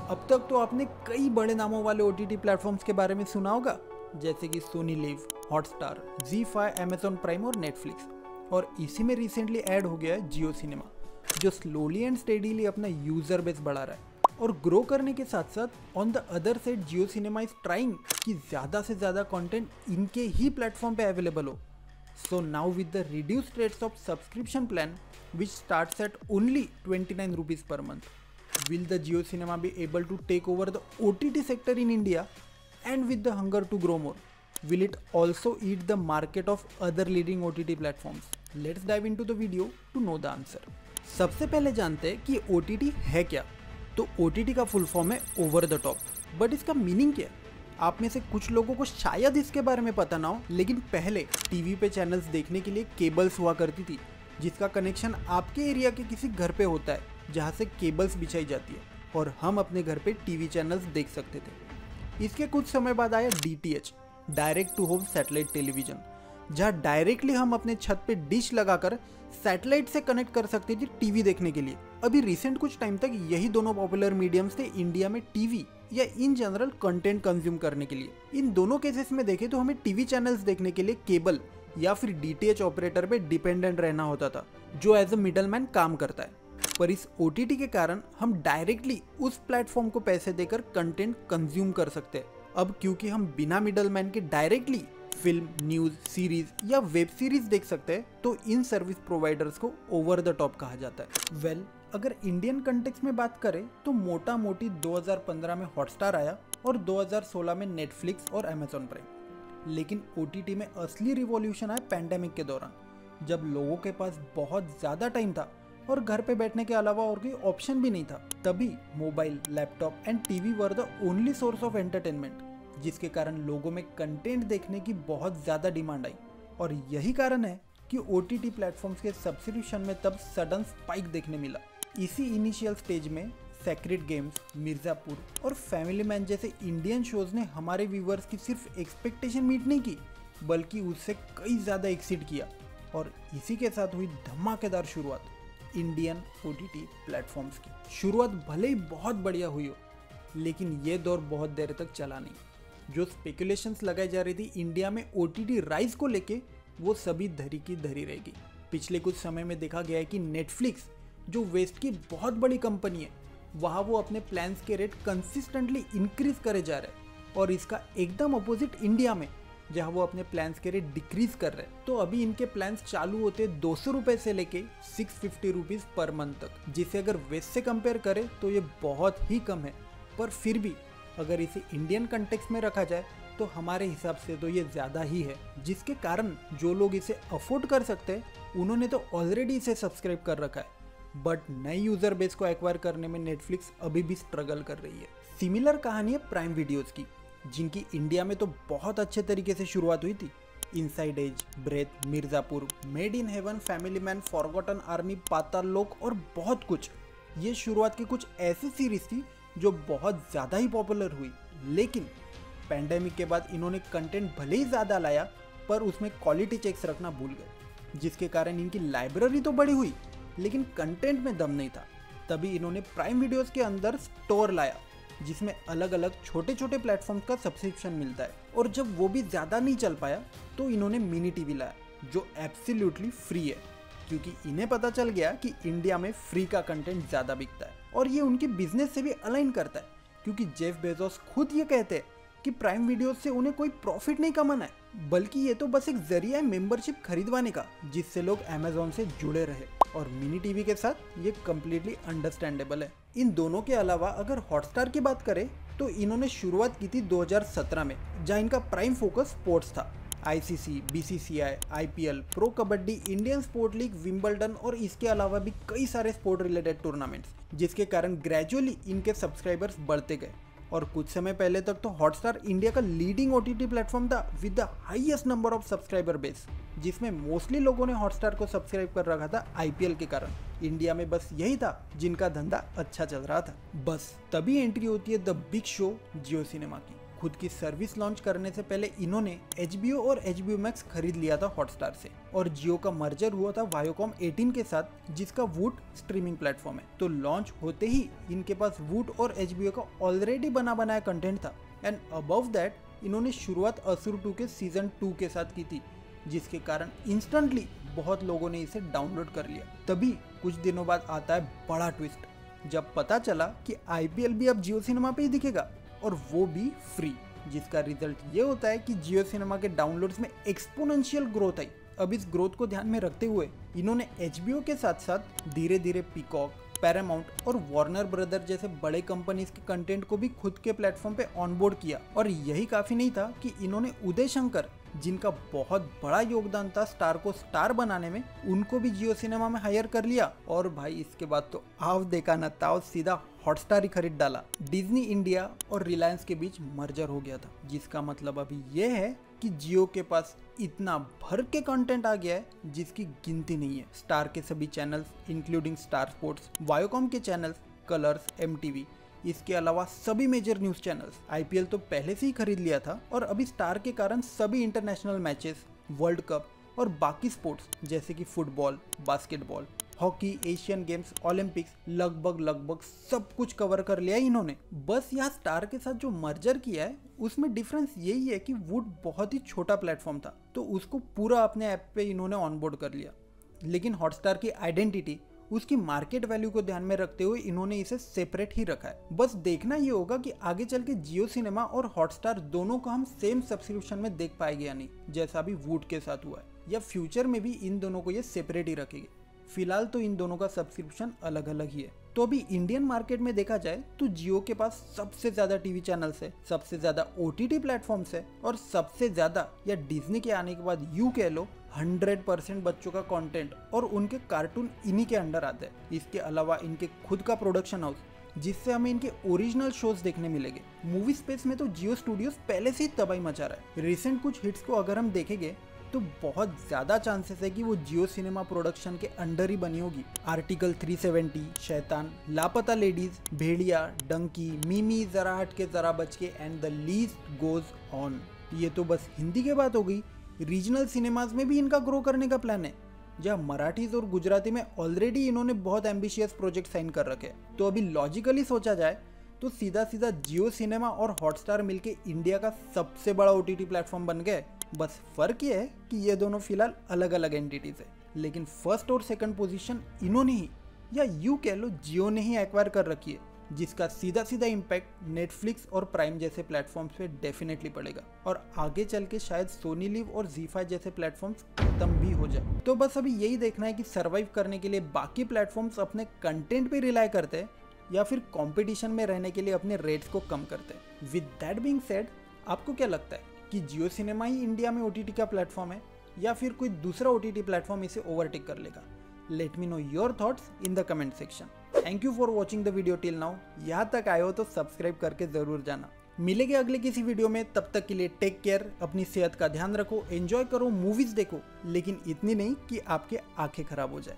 अब तक तो आपने कई बड़े नामों वाले OTT प्लेटफॉर्म्स के बारे में सुना होगा, जैसे कि Sony Liv, Hotstar, ZEE5, Amazon Prime और नेटफ्लिक्स। और इसी में रिसेंटली ऐड हो गया है जियो सिनेमा, जो स्लोली एंड स्टेडीली अपना यूजर बेस बढ़ा रहा है और ग्रो करने के साथ साथ on the other side Jio cinema is trying कि ज़्यादा से ज़्यादा कंटेंट इनके ही प्लेटफॉर्म पे अवेलेबल हो। So now with the reduced rates of subscription plan, which starts at only 29 rupees per month, will the Jio Cinema be able to take over the OTT sector in India? And with the hunger to grow more, will it also eat the market of other leading OTT platforms? Let's dive into the video to know the answer. सबसे पहले जानते हैं कि OTT है क्या। तो OTT का full form है ओवर द टॉप, बट इसका मीनिंग क्या है? आप में से कुछ लोगों को शायद इसके बारे में पता ना हो, लेकिन पहले टीवी पे चैनल्स देखने के लिए केबल्स हुआ करती थी, जिसका कनेक्शन आपके एरिया के किसी घर पे होता है, जहाँ से केबल्स बिछाई जाती है और हम अपने घर पे टीवी चैनल्स देख सकते थे। इसके कुछ समय बाद आया DTH, direct to home satellite television, जहाँ डायरेक्टली हम अपने छत पे डिश लगाकर सैटेलाइट से कनेक्ट कर सकते थे टीवी देखने के लिए। अभी रिसेंट कुछ टाइम तक यही दोनों पॉपुलर मीडियम्स थे इंडिया में टीवी या इन जनरल कंटेंट कंज्यूम करने के लिए। इन दोनों केसेस में देखें तो हमें टीवी चैनल्स देखने के लिए केबल या फिर DTH ऑपरेटर पे डिपेंडेंट रहना होता था, जो एज अ मिडलमैन काम करता है। पर इस OTT के कारण हम डायरेक्टली उस प्लेटफॉर्म को पैसे देकर कंटेंट कंज्यूम कर सकते हैं। अब क्योंकि हम बिना मिडलमैन के डायरेक्टली फिल्म, न्यूज, सीरीज या वेब सीरीज देख सकते हैं, तो इन सर्विस प्रोवाइडर्स को ओवर द टॉप कहा जाता है। वेल, अगर इंडियन कंटेक्स्ट में बात करें तो मोटा मोटी 2015 में हॉटस्टार आया और 2016 में नेटफ्लिक्स और अमेजॉन प्राइम। लेकिन OTT में असली रिवॉल्यूशन आया पैंडेमिक के दौरान, जब लोगों के पास बहुत ज़्यादा टाइम था और घर पे बैठने के अलावा और कोई ऑप्शन भी नहीं था। तभी mobile, laptop and TV were the only source of entertainment, जिसके कारण लोगों में कंटेंट देखने की बहुत ज़्यादा डिमांड आई। और यही कारण है कि OTT प्लेटफॉर्म्स के सब्सक्रिप्शन में तब सडन स्पाइक देखने मिला। इसी इनिशियल स्टेज में सेक्रेड गेम्स, मिर्ज़ापुर और फैमिली मैन जैसे इंडियन शोज ने हमारे व्यूवर्स की सिर्फ एक्सपेक्टेशन मीट नहीं की, बल्कि उससे कई ज़्यादा एक्सीड किया। और इसी के साथ हुई धमाकेदार शुरुआत इंडियन OTT प्लेटफॉर्म्स की। शुरुआत भले ही बहुत बढ़िया हुई हो, लेकिन ये दौर बहुत देर तक चला नहीं। जो स्पेकुलेशंस लगाई जा रही थी इंडिया में OTT राइज को लेके, वो सभी धरी की धरी रहेगी। पिछले कुछ समय में देखा गया है कि नेटफ्लिक्स, जो वेस्ट की बहुत बड़ी कंपनी है, वहाँ वो अपने प्लान्स के रेट कंसिस्टेंटली इंक्रीज करे जा रहे हैं। और इसका एकदम अपोजिट इंडिया में, जहाँ वो अपने प्लान्स के रेट डिक्रीज कर रहे हैं। तो अभी इनके प्लान्स चालू होते 200 रुपये से लेके 650 रुपीज़ पर मंथ तक, जिसे अगर वेस्ट से कंपेयर करें तो ये बहुत ही कम है। पर फिर भी अगर इसे इंडियन कंटेक्स्ट में रखा जाए तो हमारे हिसाब से तो ये ज़्यादा ही है, जिसके कारण जो लोग इसे अफोर्ड कर सकते हैं उन्होंने तो ऑलरेडी इसे सब्सक्राइब कर रखा है। बट नए यूजर बेस को एक्वायर करने में नेटफ्लिक्स अभी भी स्ट्रगल कर रही है। सिमिलर कहानी है प्राइम वीडियोस की, जिनकी इंडिया में तो बहुत अच्छे तरीके से शुरुआत हुई थी। Inside Edge, Breath, Mirzapur, Made in Heaven, Family Man, Forgotten Army, Paatal Lok और बहुत कुछ। ये शुरुआत की कुछ ऐसी सीरीज थी जो बहुत ज़्यादा ही पॉपुलर हुई। लेकिन पैंडेमिक के बाद इन्होंने कंटेंट भले ही ज़्यादा लाया, पर उसमें क्वालिटी चेक्स रखना भूल गए, जिसके कारण इनकी लाइब्रेरी तो बड़ी हुई लेकिन कंटेंट में दम नहीं था। तभी इन्होंने प्राइम वीडियोस के अंदर स्टोर लाया, जिसमें अलग अलग छोटे छोटे प्लेटफॉर्म्स का सब्सक्रिप्शन मिलता है। और जब वो भी ज़्यादा नहीं चल पाया तो इन्होंने मिनी टीवी लाया, जो एब्सोल्युटली फ्री है, क्योंकि इन्हें पता चल गया कि इंडिया में फ्री का कंटेंट ज़्यादा बिकता है। और ये उनके बिजनेस से भी अलाइन करता है, क्योंकि जेफ बेजोस खुद ये कहते हैं कि प्राइम वीडियोस से उन्हें कोई प्रॉफिट नहीं कमाना है, बल्कि ये तो बस एक जरिया है मेंबरशिप खरीदवाने का, जिससे लोग अमेजोन से जुड़े रहे। और मिनी टीवी के साथ ये कम्प्लीटली अंडरस्टैंडेबल है। इन दोनों के अलावा अगर हॉटस्टार की बात करें तो इन्होंने शुरुआत की थी 2017 में, जहाँ इनका प्राइम फोकस स्पोर्ट्स था। ICC, BCCI, IPL, pro kabaddi, Indian sport league, Wimbledon और इसके अलावा भी कई सारे स्पोर्ट रिलेटेड टूर्नामेंट्स, जिसके कारण ग्रेजुअली इनके सब्सक्राइबर्स बढ़ते गए। और कुछ समय पहले तक तो हॉटस्टार इंडिया का लीडिंग OTT प्लेटफॉर्म था with the highest number of subscriber base, जिसमें मोस्टली लोगों ने हॉटस्टार को सब्सक्राइब कर रखा था IPL के कारण। इंडिया में बस यही था जिनका धंधा अच्छा चल रहा था। बस तभी एंट्री होती है the big show Jio cinema की। खुद की सर्विस लॉन्च करने से पहले इन्होंने HBO और HBO Max खरीद लिया था हॉटस्टार से। और जियो का मर्जर हुआ था वायोकॉम 18 के साथ, जिसका वूट स्ट्रीमिंग प्लेटफॉर्म है। तो लॉन्च होते ही इनके पास वूट और HBO का ऑलरेडी बना बनाया कंटेंट था एंड अबव दैट इन्होंने शुरुआत असुर 2 के सीजन 2 के साथ की थी, जिसके कारण इंस्टेंटली बहुत लोगों ने इसे डाउनलोड कर लिया। तभी कुछ दिनों बाद आता है बड़ा ट्विस्ट, जब पता चला कि IPL भी अब जियो सिनेमा पे ही दिखेगा और वो भी फ्री, जिसका रिजल्ट ये होता है कि जियो सिनेमा के डाउनलोड्स में एक्सपोनेंशियल ग्रोथ आई। अब इस ग्रोथ को ध्यान में रखते हुए इन्होंने HBO के साथ साथ धीरे धीरे पीकॉक, पैरामाउंट और वार्नर ब्रदर जैसे बड़े कंपनीज के कंटेंट को भी खुद के प्लेटफॉर्म पे ऑनबोर्ड किया। और यही काफी नहीं था कि इन्होंने उदय शंकर, जिनका बहुत बड़ा योगदान था स्टार को स्टार बनाने में, उनको भी जियो सिनेमा में हायर कर लिया। और भाई इसके बाद तो आव देखा न ताव, सीधा हॉटस्टार ही खरीद डाला। डिज्नी इंडिया और रिलायंस के बीच मर्जर हो गया था, जिसका मतलब अभी ये है कि जियो के पास इतना भर के कंटेंट आ गया है जिसकी गिनती नहीं है। स्टार के सभी channels including star sports, Viacom के चैनल्स, कलर्स, MTV, इसके अलावा सभी मेजर न्यूज चैनल्स। IPL तो पहले से ही खरीद लिया था और अभी स्टार के कारण सभी इंटरनेशनल मैचेस, वर्ल्ड कप और बाकी स्पोर्ट्स जैसे कि football, basketball, hockey, Asian games, Olympics, लगभग सब कुछ कवर कर लिया इन्होंने। बस यहाँ स्टार के साथ जो मर्जर किया है उसमें डिफरेंस यही है कि वुड बहुत ही छोटा प्लेटफॉर्म था, तो उसको पूरा अपने ऐप पे इन्होंने ऑनबोर्ड कर लिया। लेकिन हॉटस्टार की आइडेंटिटी, उसकी मार्केट वैल्यू को ध्यान में रखते हुए इन्होंने इसे सेपरेट ही रखा है। बस देखना ये होगा कि आगे चल के जियो सिनेमा और हॉटस्टार दोनों को हम सेम सब्सक्रिप्शन में देख पाएंगे या नहीं, जैसा अभी वुड के साथ हुआ है, या फ्यूचर में भी इन दोनों को ये सेपरेट ही रखेंगे। फिलहाल तो इन दोनों का सब्सक्रिप्शन अलग अलग ही है। तो अभी इंडियन मार्केट में देखा जाए तो जियो के पास सबसे ज्यादा टीवी चैनल्स है, सबसे ज्यादा OTT प्लेटफॉर्म्स है और सबसे ज्यादा, या डिज्नी के आने के बाद यूं कह लो, 100% बच्चों का कंटेंट और उनके कार्टून इन्हीं के अंडर आते हैं। इसके अलावा इनके खुद का प्रोडक्शन हाउस, जिससे हमें इनके ओरिजिनल शोज देखने मिलेंगे। मूवी स्पेस में तो जियो स्टूडियोज पहले से ही तबाही मचा रहा है। रिसेंट कुछ हिट्स को अगर हम देखेंगे तो बहुत ज्यादा चांसेस है कि वो जियो सिनेमा प्रोडक्शन के अंडर ही बनी होगी। आर्टिकल 370, शैतान, लापता लेडीज, भेड़िया, डंकी, मिमी, जरा हट के जरा बच के and the least goes on. ये तो बस हिंदी की बात हो गई। रीजनल सिनेमाज में भी इनका ग्रो करने का प्लान है, जहाँ मराठीज और गुजराती में ऑलरेडी इन्होंने बहुत एम्बिशियस प्रोजेक्ट साइन कर रखे हैं। तो अभी लॉजिकली सोचा जाए तो सीधा सीधा जियो सिनेमा और हॉटस्टार मिलके इंडिया का सबसे बड़ा OTT प्लेटफॉर्म बन गए। बस फर्क ये है कि ये दोनों फिलहाल अलग अलग एंटिटीज है, लेकिन फर्स्ट और सेकंड पोजीशन इन्होंने ही, या यूं कह लो जियो ने ही एक्वायर कर रखी है, जिसका सीधा सीधा इम्पैक्ट नेटफ्लिक्स और प्राइम जैसे प्लेटफॉर्म्स पे डेफिनेटली पड़ेगा और आगे चल के शायद सोनी लिव और ZEE5 जैसे प्लेटफॉर्म्स खत्म भी हो जाए। तो बस अभी यही देखना है कि सर्वाइव करने के लिए बाकी प्लेटफॉर्म्स अपने कंटेंट पे रिलाई करते हैं या फिर कंपटीशन में रहने के लिए अपने रेट्स को कम करते हैं। विद दैट बीइंग सेड, आपको क्या लगता है कि जियो सिनेमा ही इंडिया में OTT का प्लेटफॉर्म है या फिर कोई दूसरा OTT प्लेटफॉर्म इसे ओवरटेक कर लेगा? Let me know your thoughts in the comment section. Thank you for watching the video till now. यहाँ तक आए हो तो सब्सक्राइब करके जरूर जाना। मिलेंगे अगले किसी वीडियो में, तब तक के लिए टेक केयर, अपनी सेहत का ध्यान रखो, एंजॉय करो, मूवीज देखो, लेकिन इतनी नहीं कि आपके आंखें खराब हो जाए।